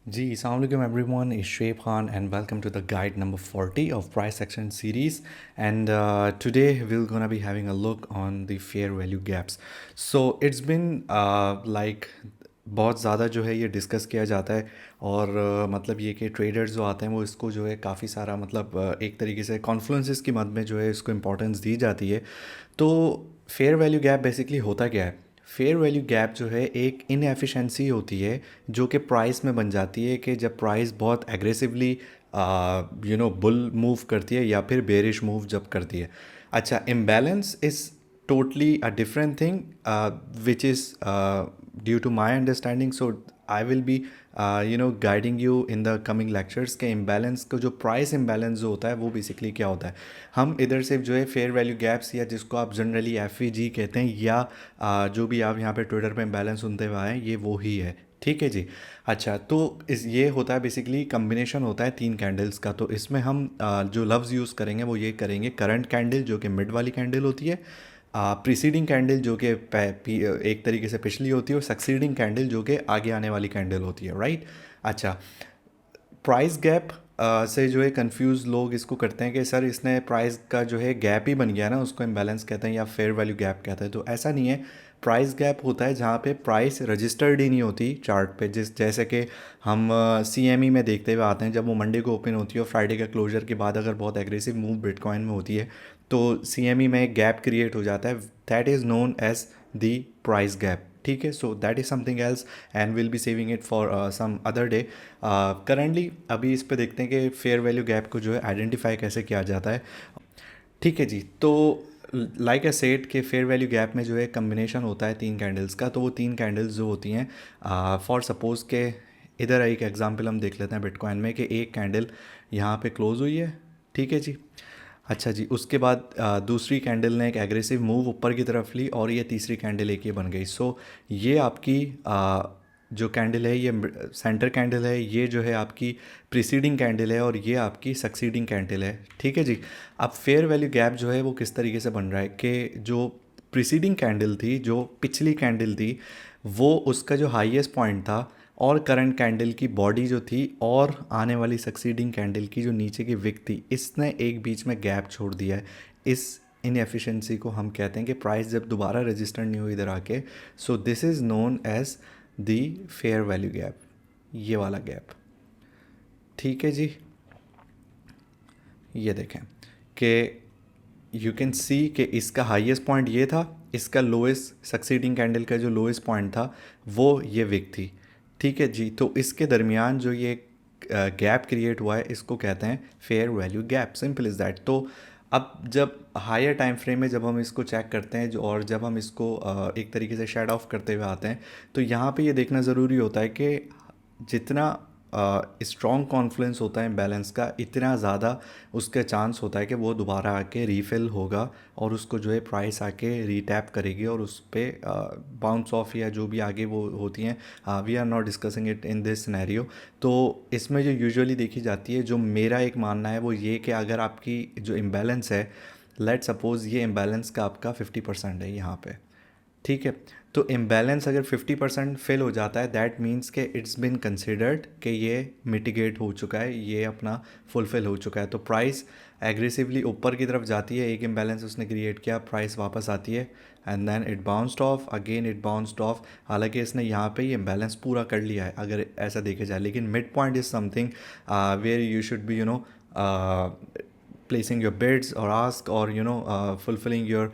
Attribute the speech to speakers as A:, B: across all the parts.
A: जी, अस्सलाम वालेकुम everyone. It's Shoaib Khan and welcome to the guide number 40 of price action series. And today we're gonna be having a look on the fair value gaps. So it's been बहुत ज़्यादा जो है ये discuss किया जाता है और मतलब ये कि ट्रेडर्स जो आते हैं वो इसको जो है काफ़ी सारा मतलब एक तरीके से कॉन्फ्लुएंसेस की मद में जो है इसको इम्पोर्टेंस दी जाती है। तो फेयर वैल्यू गैप बेसिकली होता क्या है? फेयर वैल्यू गैप जो है एक इनएफिशिएंसी होती है जो कि प्राइस में बन जाती है कि जब प्राइस बहुत एग्रेसिवली बुल मूव करती है या फिर बेरिश मूव जब करती है। अच्छा, imbalance is totally a different thing, which is due to my understanding. So I will be guiding you in the coming lectures के imbalance को, जो प्राइस imbalance जो होता है वो बेसिकली क्या होता है। हम इधर से जो है फेयर वैल्यू गैप्स या जिसको आप जनरली FVG कहते हैं या जो भी आप यहाँ पे ट्विटर पे imbalance सुनते हुए आए ये वो ही है। ठीक है जी। अच्छा, तो इस ये होता है बेसिकली कम्बिनेशन होता है तीन कैंडल्स का। तो इसमें हम जो लफ्ज़ यूज़ करेंगे वो ये करेंगे करंट कैंडल जो कि मिड वाली कैंडल होती है, प्रीसीडिंग कैंडल जो कि एक तरीके से पिछली होती है, और सक्सीडिंग कैंडल जो कि आगे आने वाली कैंडल होती है, राइट। अच्छा, प्राइस गैप से जो है कंफ्यूज लोग इसको करते हैं कि सर इसने प्राइस का जो है गैप ही बन गया ना, उसको इम्बैलेंस कहते हैं या फेयर वैल्यू गैप कहते हैं। तो ऐसा नहीं है। प्राइस गैप होता है जहाँ पे प्राइस रजिस्टर्ड ही नहीं होती चार्ट पे, जैसे कि हम CME में देखते हुए आते हैं, जब वो मंडे को ओपन होती है और फ्राइडे का क्लोजर के बाद अगर बहुत एग्रेसिव मूव बिटकॉइन में होती है तो CME में एक गैप क्रिएट हो जाता है। That is known as the price gap. ठीक है, so that is something else and will be saving it for some other day. Currently अभी इस पे देखते हैं कि फेयर वैल्यू गैप को जो है आइडेंटिफाई कैसे किया जाता है। ठीक है जी। तो लाइक ए सेट के फेयर वैल्यू गैप में जो है कम्बिनेशन होता है तीन कैंडल्स का। तो वो तीन कैंडल्स जो होती हैं, फॉर सपोज़ के इधर एक एग्जांपल हम देख लेते हैं बिटकॉइन में कि एक कैंडल यहाँ पे क्लोज हुई है। ठीक है जी। अच्छा जी, उसके बाद दूसरी कैंडल ने एक एग्रेसिव मूव ऊपर की तरफ ली और ये तीसरी कैंडल एक ये बन गई। सो ये आपकी जो कैंडल है ये सेंटर कैंडल है, ये जो है आपकी प्रीसीडिंग कैंडल है और ये आपकी सक्सीडिंग कैंडल है। ठीक है जी। अब फेयर वैल्यू गैप जो है वो किस तरीके से बन रहा है कि जो प्रीसीडिंग कैंडल थी, जो पिछली कैंडल थी, वो उसका जो हाईएस्ट पॉइंट था और करंट कैंडल की बॉडी जो थी और आने वाली सक्सीडिंग कैंडल की जो नीचे की विक थी, इसने एक बीच में गैप छोड़ दिया है। इस इनएफिशिएंसी को हम कहते हैं कि प्राइस जब दोबारा रजिस्टर नहीं हुई इधर आके, so this is known as the fair value gap, ये वाला गैप। ठीक है जी। ये देखें कि यू कैन सी कि इसका हाईएस्ट पॉइंट ये था, इसका लोएस्ट सक्सीडिंग कैंडल का जो लोएस्ट पॉइंट था वो ये विक थी। ठीक है जी। तो इसके दरमियान जो ये गैप क्रिएट हुआ है इसको कहते हैं fair value gap. Simple is that. तो अब जब हायर टाइम फ्रेम में जब हम इसको चेक करते हैं जो, और जब हम इसको एक तरीके से शेड ऑफ करते हुए आते हैं, तो यहाँ पे ये देखना ज़रूरी होता है कि जितना स्ट्रॉन्ग कॉन्फ्लुएंस होता है बैलेंस का, इतना ज़्यादा उसका चांस होता है कि वो दोबारा आके रीफ़िल होगा और उसको जो है प्राइस आके रीटैप करेगी और उस पर बाउंस ऑफ या जो भी आगे वो होती हैं। We are not discussing it in this scenario. तो इसमें जो यूजुअली देखी जाती है, जो मेरा एक मानना है वो ये कि अगर आपकी जो इम्बैलेंस है, लेट सपोज़ ये इम्बैलेंस का आपका 50% है यहाँ पे। ठीक है। तो इम्बैलेंस अगर 50% फिल हो जाता है, दैट मीन्स कि इट्स बिन कंसिडर्ड कि ये मिटिगेट हो चुका है, ये अपना फुलफिल हो चुका है। तो प्राइस एग्रेसिवली ऊपर की तरफ जाती है, एक इम्बैलेंस उसने क्रिएट किया, प्राइस वापस आती है and then it bounced off again, it bounced off. हालांकि इसने यहाँ पे ये इम्बैलेंस पूरा कर लिया है अगर ऐसा देखे जाए, लेकिन mid point is something where you should be placing your bids or ask or fulfilling your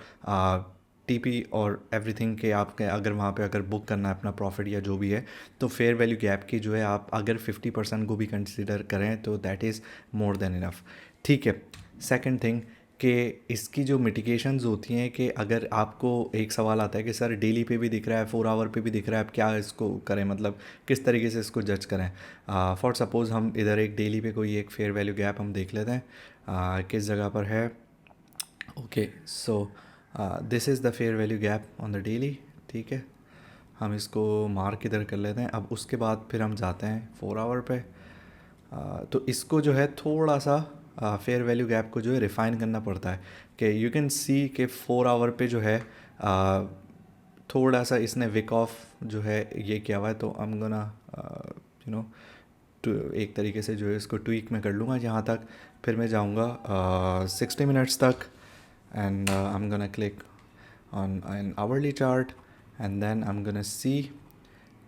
A: TP और एवरीथिंग के आपके अगर वहाँ पे अगर बुक करना है अपना प्रॉफिट या जो भी है, तो फेयर वैल्यू गैप की जो है आप अगर 50% को भी कंसिडर करें तो that is more than enough. ठीक है। सेकंड थिंग कि इसकी जो मिटिगेशंस होती हैं कि अगर आपको एक सवाल आता है कि सर डेली पे भी दिख रहा है, 4 आवर पे भी दिख रहा है, आप क्या इसको करें, मतलब किस तरीके से इसको जज करें। फॉर सपोज़ हम इधर एक डेली पे कोई एक फेयर वैल्यू गैप हम देख लेते हैं। किस जगह पर है। Okay, so this is the fair value gap on the daily. ठीक है, हम इसको मार्क इधर कर लेते हैं। अब उसके बाद फिर हम जाते हैं 4 आवर पे। तो इसको जो है थोड़ा सा फेयर वैल्यू गैप को जो है रिफ़ाइन करना पड़ता है कि यू कैन सी कि 4 आवर पे जो है थोड़ा सा इसने विक ऑफ जो है ये किया हुआ है। तो I am gonna you know एक तरीके से जो है इसको ट्वीक में कर लूँगा यहाँ तक। फिर मैं जाऊँगा 60 मिनट्स तक, and I'm gonna click on an hourly chart, and then I'm gonna see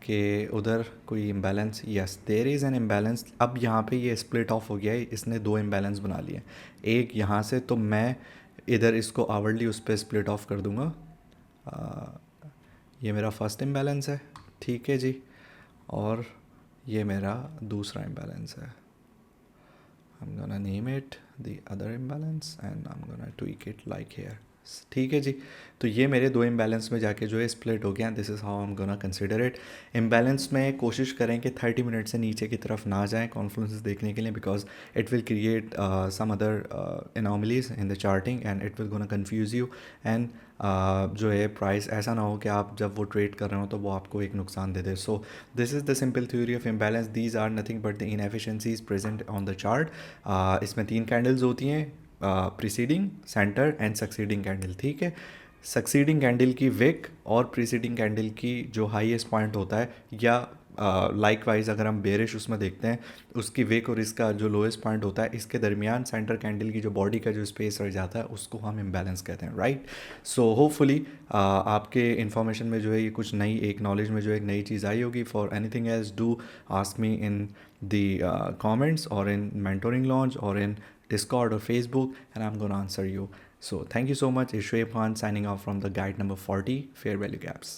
A: कि उधर कोई imbalance. Yes, there is an imbalance. अब यहाँ पे ये स्प्लिट ऑफ हो गया है, इसने दो इम्बैलेंस बना लिए, एक यहाँ से, तो मैं इधर इसको आवरली उस पर स्प्लिट ऑफ कर दूँगा। ये मेरा फर्स्ट इम्बैलेंस है, ठीक है जी, और ये मेरा दूसरा इम्बैलेंस है। I'm gonna name it the other imbalance and I'm gonna tweak it like here. ठीक है जी, तो ये मेरे दो इम्बैलेंस में जाके जो है स्प्लिट हो गया। This is how I am gonna consider it. Imbalance में कोशिश करें कि 30 मिनट से नीचे की तरफ ना जाएं कॉन्फ्लुएंसेस देखने के लिए, because it will create some other anomalies in the charting and it will gonna confuse you, एंड जो है प्राइस ऐसा ना हो कि आप जब वो ट्रेड कर रहे हो तो वो आपको एक नुकसान दे दे। So this is the simple theory of imbalance. These are nothing but the inefficiencies present on the chart. इसमें 3 कैंडल्स होती हैं, preceding, center and succeeding candle, ठीक है। सक्सीडिंग कैंडल की विक और प्रीसीडिंग कैंडल की जो हाईएस्ट पॉइंट होता है, या लाइक वाइज अगर हम बेरिश उसमें देखते हैं, उसकी विक और इसका जो लोएस्ट पॉइंट होता है, इसके दरमियान सेंटर कैंडल की जो बॉडी का जो स्पेस रह जाता है, उसको हम इम्बैलेंस कहते हैं, राइट। सो होपफुली आपके इन्फॉर्मेशन में जो है ये कुछ नई, एक नॉलेज में जो है एक नई चीज़ आई होगी। For anything else do ask me in the comments or in mentoring launch or in Discord or Facebook, and I'm going to answer you. So thank you so much. It's Shoaib Khan signing off from the guide number 40, Fair Value Gaps.